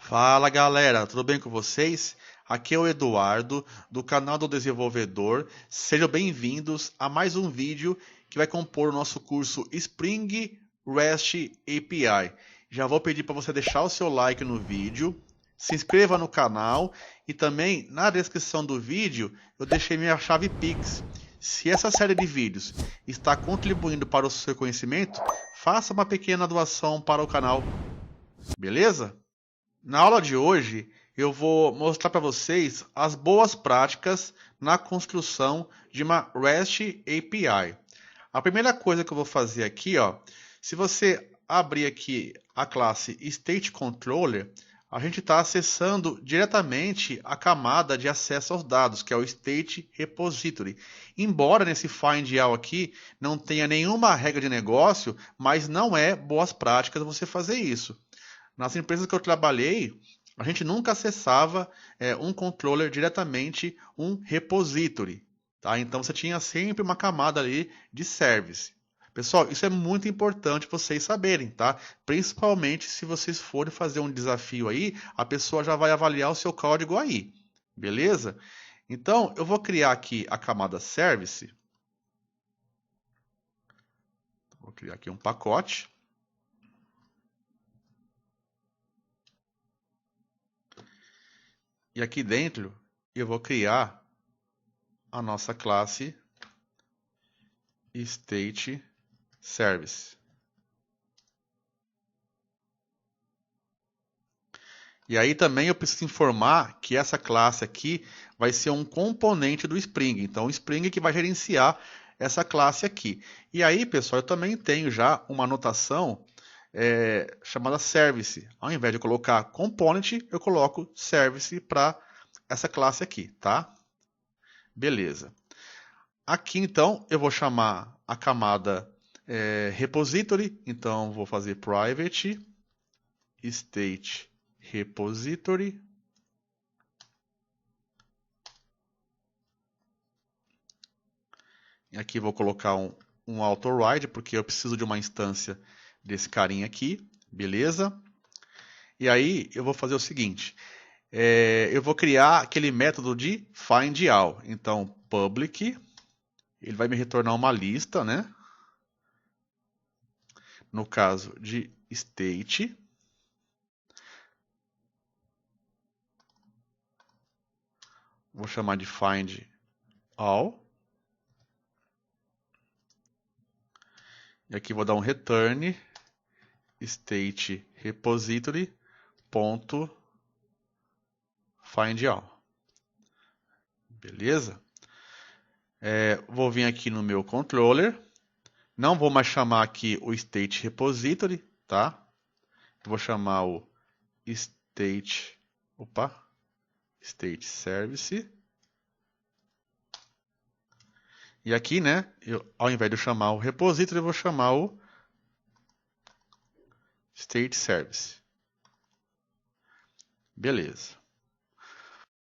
Fala galera, tudo bem com vocês? Aqui é o Eduardo do canal do Desenvolvedor. Sejam bem-vindos a mais um vídeo que vai compor o nosso curso Spring REST API. Já vou pedir para você deixar o seu like no vídeo, se inscreva no canal e também na descrição do vídeo eu deixei minha chave Pix. Se essa série de vídeos está contribuindo para o seu conhecimento, faça uma pequena doação para o canal, beleza? Na aula de hoje, eu vou mostrar para vocês as boas práticas na construção de uma REST API. A primeira coisa que eu vou fazer aqui, se você abrir aqui a classe State Controller, a gente está acessando diretamente a camada de acesso aos dados, que é o State Repository. Embora nesse Find All aqui não tenha nenhuma regra de negócio, mas não é boas práticas você fazer isso. Nas empresas que eu trabalhei, a gente nunca acessava um controller diretamente um repository. Tá? Então você tinha sempre uma camada ali de service. Pessoal, isso é muito importante vocês saberem, tá? Principalmente se vocês forem fazer um desafio aí, a pessoa já vai avaliar o seu código aí. Beleza? Então, eu vou criar aqui a camada service. Vou criar aqui um pacote. E aqui dentro eu vou criar a nossa classe State Service. E aí também eu preciso informar que essa classe aqui vai ser um componente do Spring. Então o Spring que vai gerenciar essa classe aqui. E aí, pessoal, eu também tenho já uma anotação chamada Service. Ao invés de colocar Component, eu coloco Service para essa classe aqui, tá? Beleza. Aqui então eu vou chamar a camada repository, então vou fazer private state repository. E aqui vou colocar um auto-ride, porque eu preciso de uma instância desse carinha aqui, beleza? E aí eu vou fazer o seguinte, eu vou criar aquele método de find all. Então public, ele vai me retornar uma lista, né? No caso de state. Vou chamar de find all. E aqui vou dar um return state repository ponto find all. Beleza? Vou vir aqui no meu controller. Não vou mais chamar aqui o state repository, tá? Vou chamar o state service. E aqui, né, ao invés de eu chamar o repository, eu vou chamar o state service. Beleza.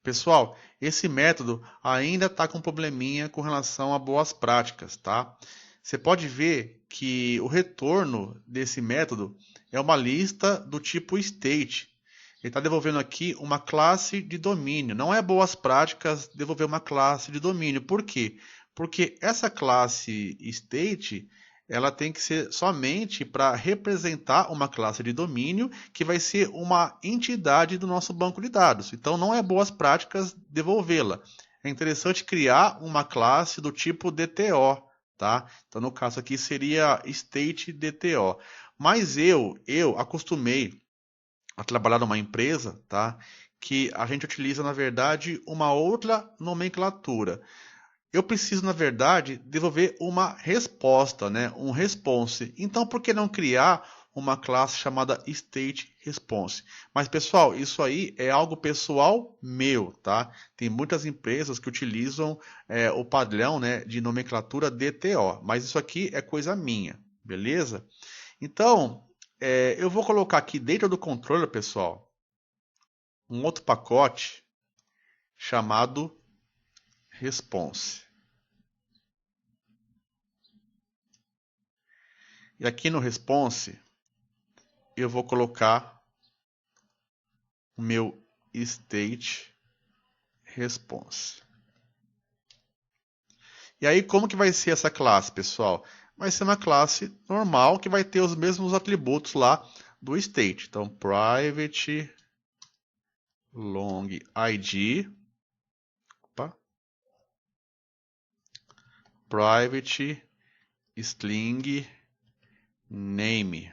Pessoal, esse método ainda está com um probleminha com relação a boas práticas, tá? Você pode ver que o retorno desse método é uma lista do tipo state. Ele está devolvendo aqui uma classe de domínio. Não é boas práticas devolver uma classe de domínio. Por quê? Porque essa classe state ela tem que ser somente para representar uma classe de domínio que vai ser uma entidade do nosso banco de dados. Então não é boas práticas devolvê-la. É interessante criar uma classe do tipo DTO, tá? Então no caso aqui seria state DTO. Mas eu acostumei a trabalhar numa empresa, tá? Que a gente utiliza na verdade uma outra nomenclatura. Eu preciso, na verdade, devolver uma resposta, né? Um response. Então, por que não criar uma classe chamada stateResponse? Mas, pessoal, isso aí é algo pessoal meu, tá? Tem muitas empresas que utilizam o padrão, né, de nomenclatura DTO, mas isso aqui é coisa minha, beleza? Então, eu vou colocar aqui dentro do controller, pessoal, um outro pacote chamado response. E aqui no response, eu vou colocar o meu state response. E aí, como que vai ser essa classe, pessoal? Vai ser uma classe normal que vai ter os mesmos atributos lá do state. Então, private long id, opa, private string name.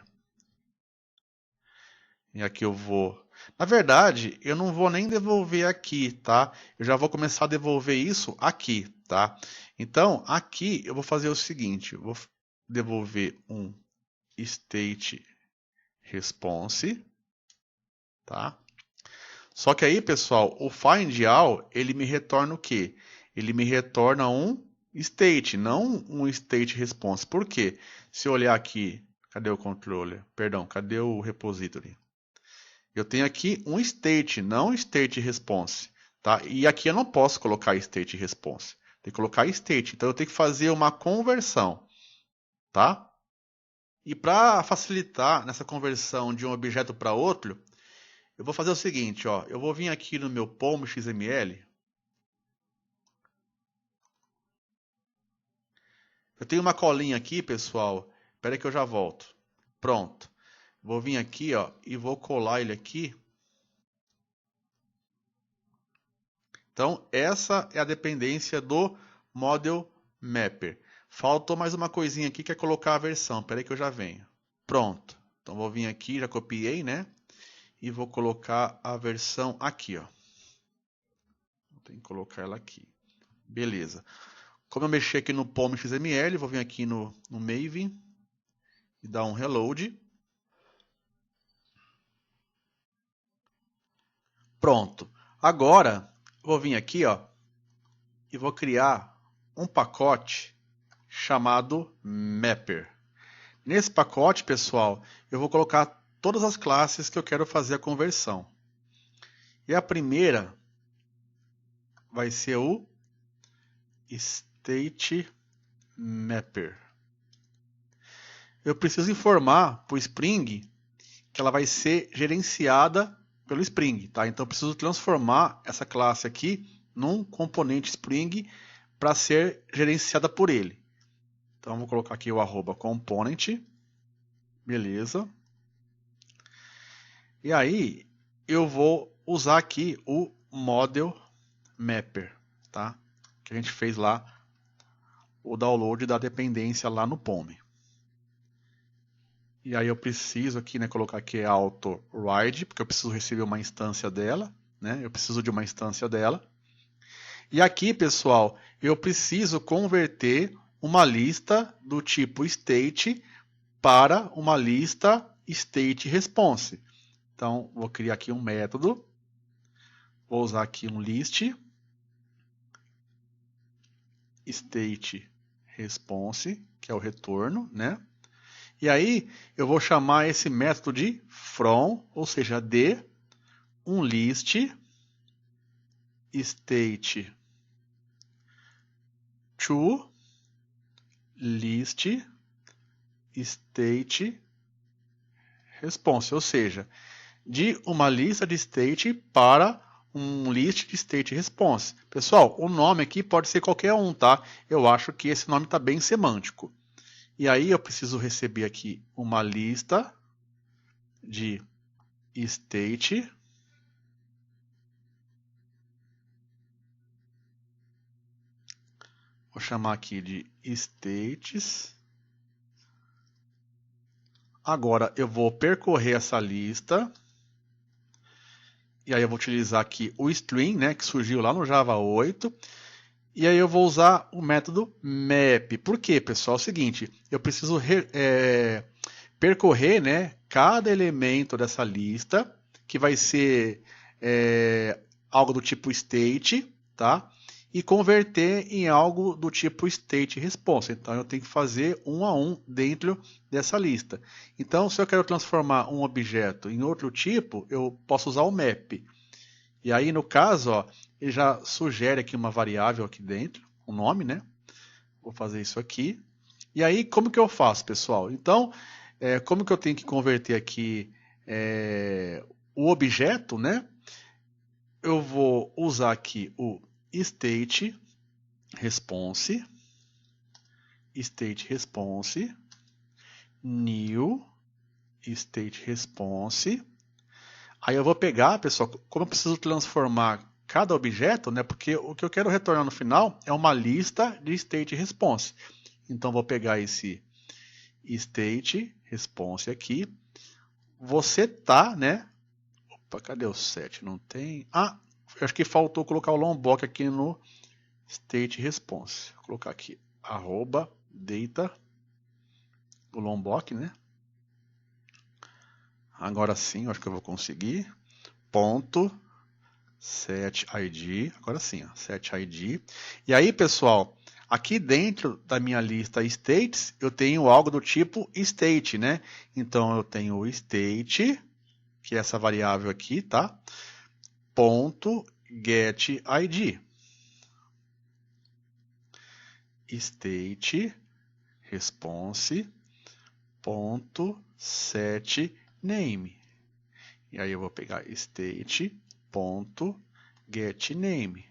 E aqui eu vou... Na verdade, eu não vou nem devolver aqui, tá? Eu já vou começar a devolver isso aqui, tá? Então, aqui eu vou fazer o seguinte. Eu vou devolver um state response, tá? Só que aí, pessoal, o find all, ele me retorna o quê? Ele me retorna um state, não um state response. Por quê? Se eu olhar aqui, cadê o controller? Perdão, cadê o repository? Eu tenho aqui um state, não state response, tá? E aqui eu não posso colocar state response. Tem que colocar state. Então eu tenho que fazer uma conversão, tá? E para facilitar nessa conversão de um objeto para outro, eu vou fazer o seguinte, ó. Eu vou vir aqui no meu POM.xml. Eu tenho uma colinha aqui, pessoal. Espera aí que eu já volto. Pronto. Vou vir aqui, ó, e vou colar ele aqui. Então, essa é a dependência do Model Mapper. Faltou mais uma coisinha aqui que é colocar a versão. Espera aí que eu já venho. Pronto. Então, vou vir aqui, já copiei, né? E vou colocar a versão aqui, ó. Tem que colocar ela aqui. Beleza. Como eu mexi aqui no POM.xml, vou vir aqui no Maven e dar um reload. Pronto. Agora, vou vir aqui, ó, e vou criar um pacote chamado Mapper. Nesse pacote, pessoal, eu vou colocar todas as classes que eu quero fazer a conversão. E a primeira vai ser o State Mapper. Eu preciso informar para o Spring que ela vai ser gerenciada pelo Spring, tá? Então eu preciso transformar essa classe aqui num componente Spring para ser gerenciada por ele. Então vou colocar aqui o @component, beleza? E aí eu vou usar aqui o Model Mapper, tá? Que a gente fez lá o download da dependência lá no POM. E aí eu preciso aqui, né, colocar aqui auto ride, porque eu preciso receber uma instância dela, né? Eu preciso de uma instância dela. E aqui, pessoal, eu preciso converter uma lista do tipo state para uma lista state response. Então, vou criar aqui um método. Vou usar aqui um list state response, que é o retorno, né? E aí eu vou chamar esse método de from, ou seja, de um list state to list state response, ou seja, de uma lista de state para um list de state response. Pessoal, o nome aqui pode ser qualquer um, tá? Eu acho que esse nome está bem semântico. E aí eu preciso receber aqui uma lista de state vou chamar aqui de states. Agora eu vou percorrer essa lista. E aí eu vou utilizar aqui o string, né, que surgiu lá no Java 8. E aí eu vou usar o método map. Por quê, pessoal? É o seguinte, eu preciso percorrer, né, cada elemento dessa lista, que vai ser algo do tipo state, tá? E converter em algo do tipo state response. Então eu tenho que fazer um a um dentro dessa lista. Então, se eu quero transformar um objeto em outro tipo, eu posso usar o map. E aí, no caso, ó, ele já sugere aqui uma variável aqui dentro, um nome, né? Vou fazer isso aqui. E aí, como que eu faço, pessoal? Então, como que eu tenho que converter aqui o objeto, né? eu vou usar aqui o state response, new state response. Aí eu vou pegar, pessoal, como eu preciso transformar cada objeto, né? Porque o que eu quero retornar no final é uma lista de state response. Então vou pegar esse state response aqui, vou setar, né? Opa, cadê o set? Não tem. Ah, acho que faltou colocar o lombok aqui no state response. Vou colocar aqui @data, o lombok, né? Agora sim, acho que eu vou conseguir. Ponto setID, agora sim, ó, setID. E aí, pessoal, aqui dentro da minha lista states, eu tenho algo do tipo state, né? Então eu tenho o state, que é essa variável aqui, tá? Ponto getID. State response ponto setName. E aí eu vou pegar state.getName.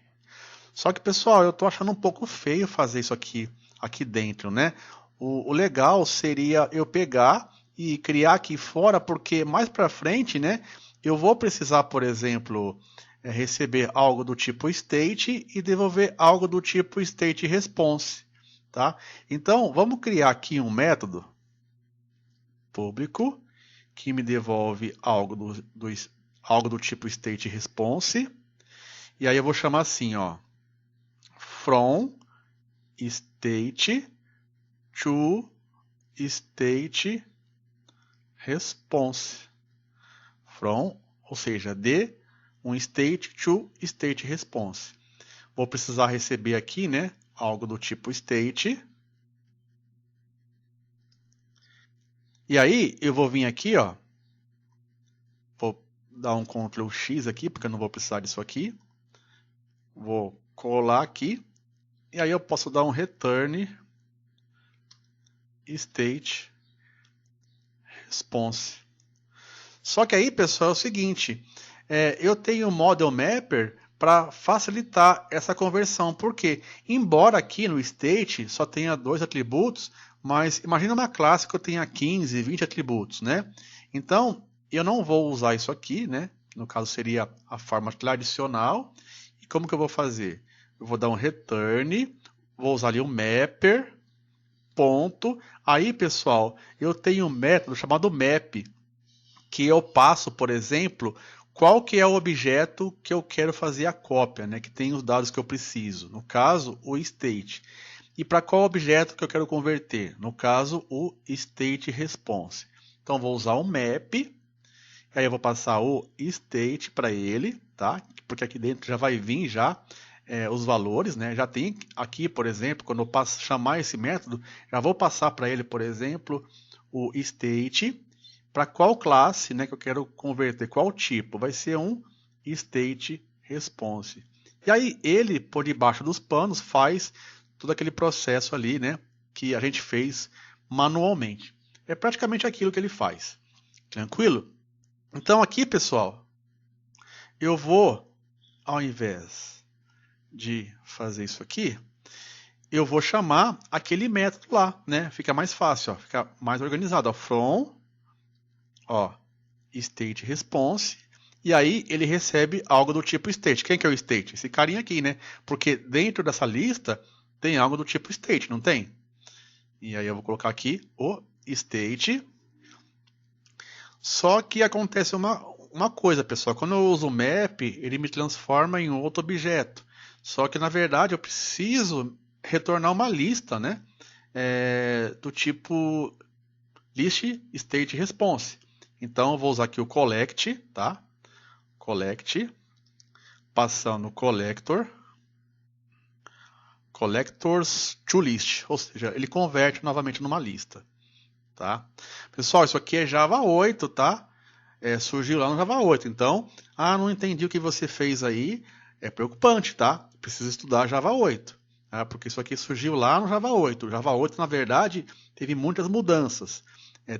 Só que, pessoal, eu estou achando um pouco feio fazer isso aqui dentro, né? O legal seria eu pegar e criar aqui fora, porque mais para frente, né, eu vou precisar, por exemplo, receber algo do tipo state e devolver algo do tipo state response, tá? Então, vamos criar aqui um método público que me devolve algo do tipo state response. E aí eu vou chamar assim, ó, from state to state response. From, ou seja, de um state to state response. Vou precisar receber aqui, né, algo do tipo state. E aí eu vou vir aqui, ó, vou dar um Ctrl X aqui, porque eu não vou precisar disso aqui. Vou colar aqui. E aí eu posso dar um return state response. Só que aí, pessoal, é o seguinte, eu tenho o Model Mapper para facilitar essa conversão, porque embora aqui no state só tenha 2 atributos, mas imagina uma classe que eu tenha 15, 20 atributos, né? Então, eu não vou usar isso aqui, né? No caso seria a forma tradicional. E como que eu vou fazer? Eu vou dar um return, vou usar ali um mapper, ponto. Aí, pessoal, eu tenho um método chamado map, que eu passo, por exemplo, qual que é o objeto que eu quero fazer a cópia, né, que tem os dados que eu preciso. No caso, o state. E para qual objeto que eu quero converter? No caso, o state response. Então, vou usar o map, aí eu vou passar o state para ele, tá? Porque aqui dentro já vai vir já os valores, né? Já tem aqui, por exemplo, quando eu chamar esse método, já vou passar para ele, por exemplo, o state, para qual classe, né, que eu quero converter, qual tipo, vai ser um state response. E aí ele, por debaixo dos panos, faz todo aquele processo ali, né, que a gente fez manualmente. É praticamente aquilo que ele faz. Tranquilo? Então aqui, pessoal, eu vou, ao invés de fazer isso aqui, eu vou chamar aquele método lá, né? Fica mais fácil, ó, fica mais organizado. Ó, from, ó, state response, e aí ele recebe algo do tipo state. Quem que é o state? Esse carinha aqui, né? Porque dentro dessa lista tem algo do tipo state, não tem? E aí eu vou colocar aqui o state. Só que acontece uma coisa, pessoal. Quando eu uso o map, ele me transforma em outro objeto. Só que na verdade eu preciso retornar uma lista, né? Do tipo list state response. Então eu vou usar aqui o collect, tá? Collect, passando collectors to list, ou seja, ele converte novamente numa lista, tá? Pessoal, isso aqui é Java 8, tá? Surgiu lá no Java 8, então, não entendi o que você fez aí, é preocupante, tá? Precisa estudar Java 8, tá? Porque isso aqui surgiu lá no Java 8. O Java 8, na verdade, teve muitas mudanças.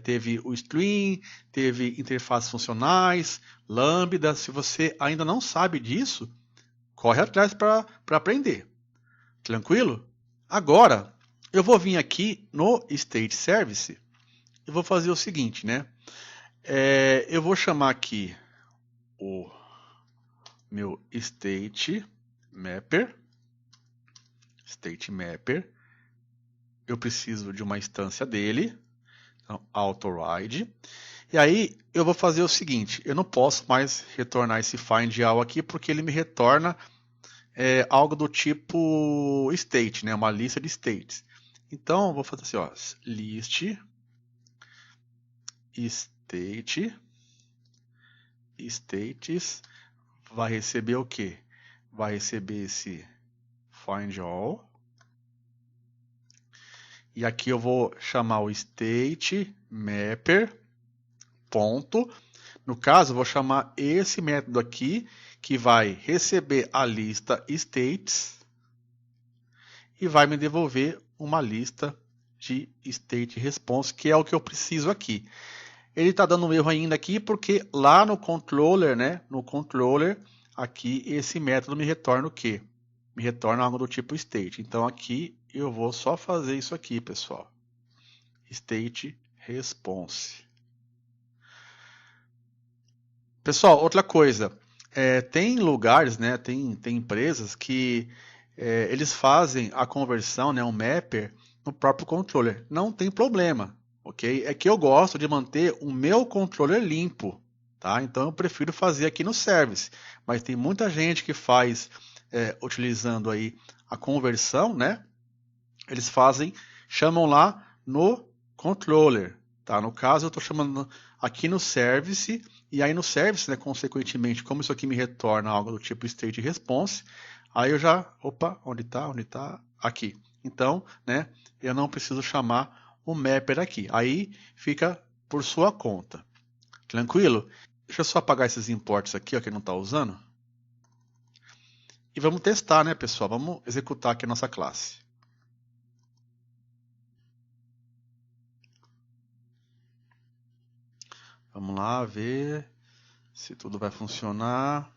teve o string, teve interfaces funcionais, lambda. Se você ainda não sabe disso, corre atrás para aprender. Tranquilo? Agora, eu vou vir aqui no State Service e vou fazer o seguinte, né? Eu vou chamar aqui o meu State Mapper. Eu preciso de uma instância dele. Então, autoride. E aí eu vou fazer o seguinte, eu não posso mais retornar esse find all aqui porque ele me retorna algo do tipo state, né? Uma lista de states. Então eu vou fazer assim, ó, list state states vai receber o quê? Vai receber esse find all. E aqui eu vou chamar o state mapper ponto. No caso, eu vou chamar esse método aqui que vai receber a lista states e vai me devolver uma lista de state response, que é o que eu preciso aqui. Ele está dando um erro ainda aqui porque lá no controller, né? No controller, aqui esse método me retorna o quê? Me retorna algo do tipo state. Então aqui eu vou só fazer isso aqui, pessoal. State response. Pessoal, outra coisa. Tem lugares, né? Tem empresas que eles fazem a conversão, né? Um mapper no próprio controller. Não tem problema. Ok? É que eu gosto de manter o meu controller limpo, tá? Então eu prefiro fazer aqui no service, mas tem muita gente que faz utilizando aí a conversão, né? Eles chamam lá no controller, tá? No caso eu estou chamando aqui no service, e aí no service, né, consequentemente, como isso aqui me retorna algo do tipo state response, aí eu já, opa, onde está? Aqui. Então, né, eu não preciso chamar o mapper aqui. Aí fica por sua conta. Tranquilo? Deixa eu só apagar esses imports aqui, ó, que não está usando. E vamos testar, né, pessoal? Vamos executar aqui a nossa classe. Vamos lá ver se tudo vai funcionar.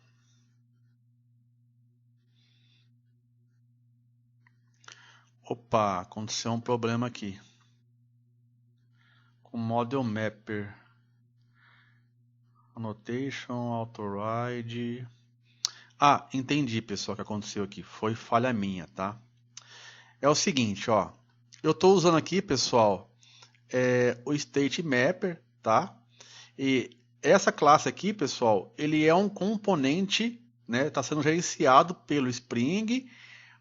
Opa, aconteceu um problema aqui. Com model mapper. Annotation, autoride. Ah, entendi, pessoal, o que aconteceu aqui. Foi falha minha, tá? É o seguinte, ó. Eu estou usando aqui, pessoal, o state mapper, tá? E essa classe aqui, pessoal, ele é um componente, né? Está sendo gerenciado pelo Spring,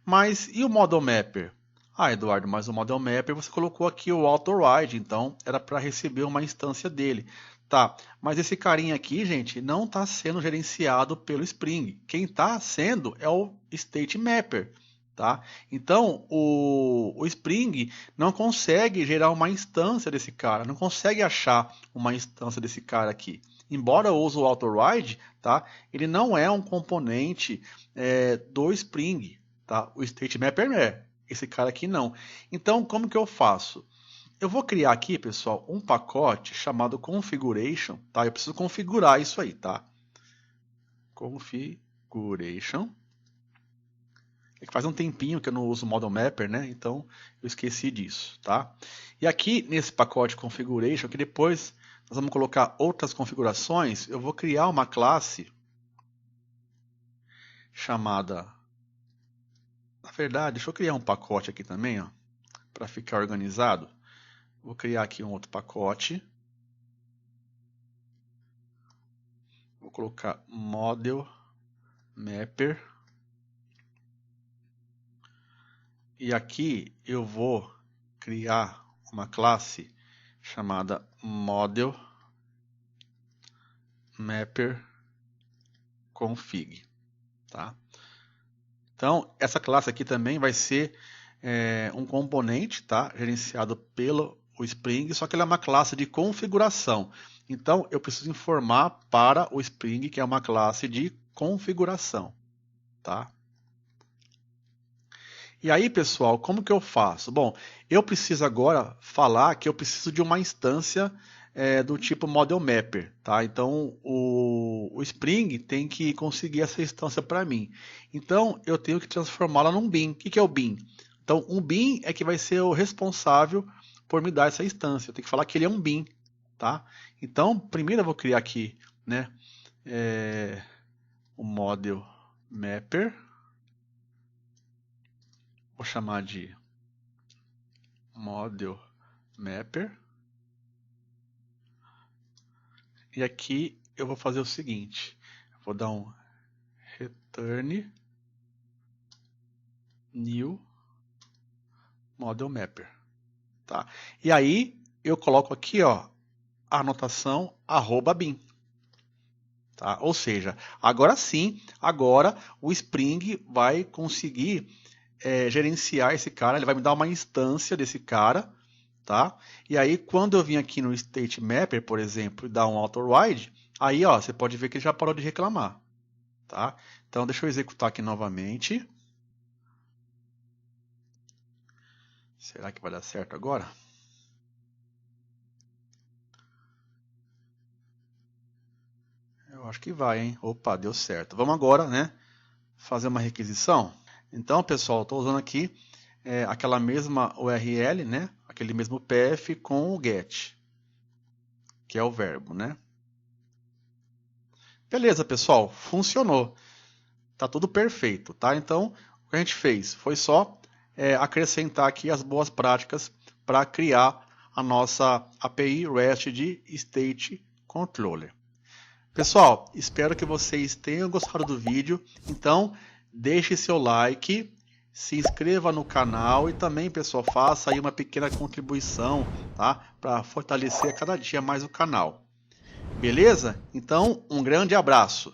mas e o model mapper? Ah, Eduardo, mas o model mapper você colocou aqui o autoride, então era para receber uma instância dele. Tá, mas esse carinha aqui, gente, não está sendo gerenciado pelo Spring. Quem está sendo é o state mapper. Tá? Então, o Spring não consegue gerar uma instância desse cara, não consegue achar uma instância desse cara aqui. Embora eu use o autoride, tá? Ele não é um componente do Spring. Tá? O state mapper é, esse cara aqui não. Então, como que eu faço? Eu vou criar aqui, pessoal, um pacote chamado configuration, tá? Eu preciso configurar isso aí, tá? Configuration. É que faz um tempinho que eu não uso o model mapper, né? Então eu esqueci disso, tá? E aqui nesse pacote configuration, que depois nós vamos colocar outras configurações, eu vou criar uma classe chamada... Na verdade, deixa eu criar um pacote aqui também, ó, para ficar organizado. Vou criar aqui um outro pacote. Vou colocar model mapper. E aqui eu vou criar uma classe chamada model mapper config, tá? Então essa classe aqui também vai ser um componente, tá? Gerenciado pelo Spring, só que ela é uma classe de configuração. Então eu preciso informar para o Spring que é uma classe de configuração, tá? E aí, pessoal, como que eu faço? Bom, eu preciso agora falar que eu preciso de uma instância do tipo Model Mapper, tá? Então, o Spring tem que conseguir essa instância para mim. Então, eu tenho que transformá-la num bin. O que é o bin? Então, um bin é que vai ser o responsável por me dar essa instância. Eu tenho que falar que ele é um bin, tá? Então, primeiro eu vou criar aqui, né, o Model Mapper. Vou chamar de Model Mapper. E aqui eu vou fazer o seguinte. Vou dar um return new Model Mapper. Tá? E aí eu coloco aqui, ó, a anotação @bin. Tá? Ou seja, agora sim, agora o Spring vai conseguir gerenciar esse cara, ele vai me dar uma instância desse cara, tá? E aí quando eu vim aqui no State Mapper, por exemplo, e dar um auto-ride, aí ó, você pode ver que ele já parou de reclamar, tá? Então deixa eu executar aqui novamente. Será que vai dar certo agora? Eu acho que vai, hein? Opa, deu certo. Vamos agora, né, fazer uma requisição. Então, pessoal, estou usando aqui aquela mesma URL, né, aquele mesmo PF com o get, que é o verbo, né? Beleza, pessoal, funcionou. Tá tudo perfeito, tá? Então, o que a gente fez foi só acrescentar aqui as boas práticas para criar a nossa API REST de State Controller. Pessoal, espero que vocês tenham gostado do vídeo. Então, deixe seu like, se inscreva no canal e também, pessoal, faça aí uma pequena contribuição, tá? Para fortalecer cada dia mais o canal. Beleza? Então, um grande abraço.